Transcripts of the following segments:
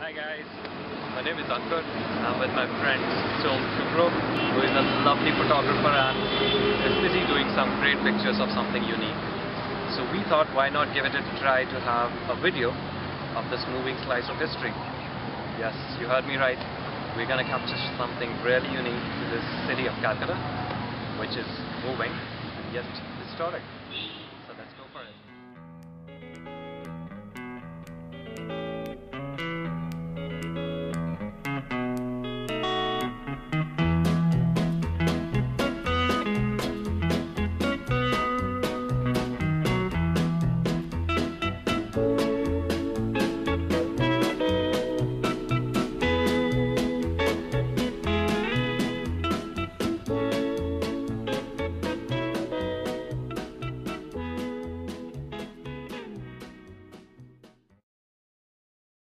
Hi guys, my name is Ankur. I'm with my friend Trams History, who is a lovely photographer and is busy doing some great pictures of something unique. So we thought, why not give it a try to have a video of this moving slice of history. Yes, you heard me right. We're gonna capture something really unique to this city of Calcutta, which is moving and yet historic. So let's go for it.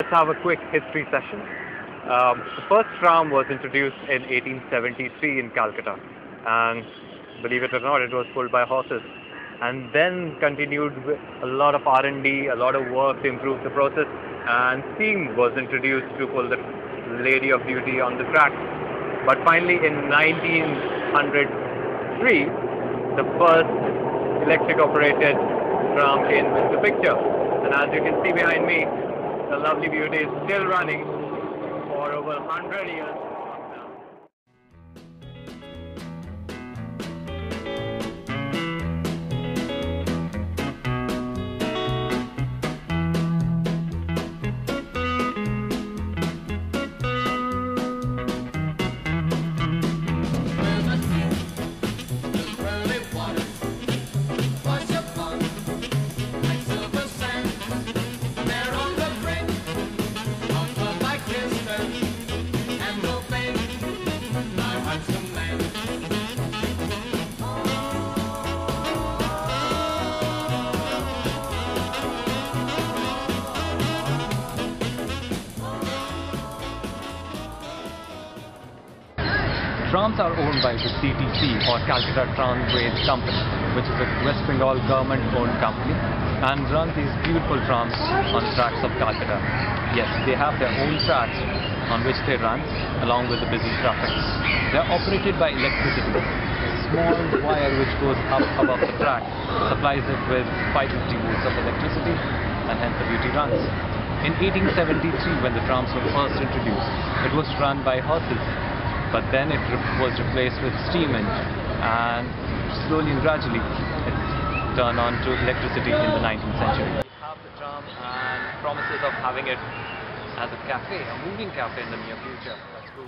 Let's have a quick history session. The first tram was introduced in 1873 in Calcutta, and believe it or not, it was pulled by horses, and then continued with a lot of R&D, a lot of work to improve the process, and steam was introduced to pull the Lady of Duty on the track. But finally in 1903, the first electric operated tram came into the picture, and as you can see behind me, the lovely beauty is still running for over 100 years. Trams are owned by the CTC, or Calcutta Tramways Company, which is a West Bengal government-owned company, and run these beautiful trams on tracks of Calcutta. Yes, they have their own tracks on which they run, along with the busy traffic. They are operated by electricity. A small wire which goes up above the track supplies it with 550 volts of electricity, and hence the beauty runs. In 1873, when the trams were first introduced, it was run by horses. But then it was replaced with steam engine, and slowly and gradually it turned on to electricity in the 19th century. We have the tram and promises of having it as a cafe, a moving cafe in the near future. That's cool.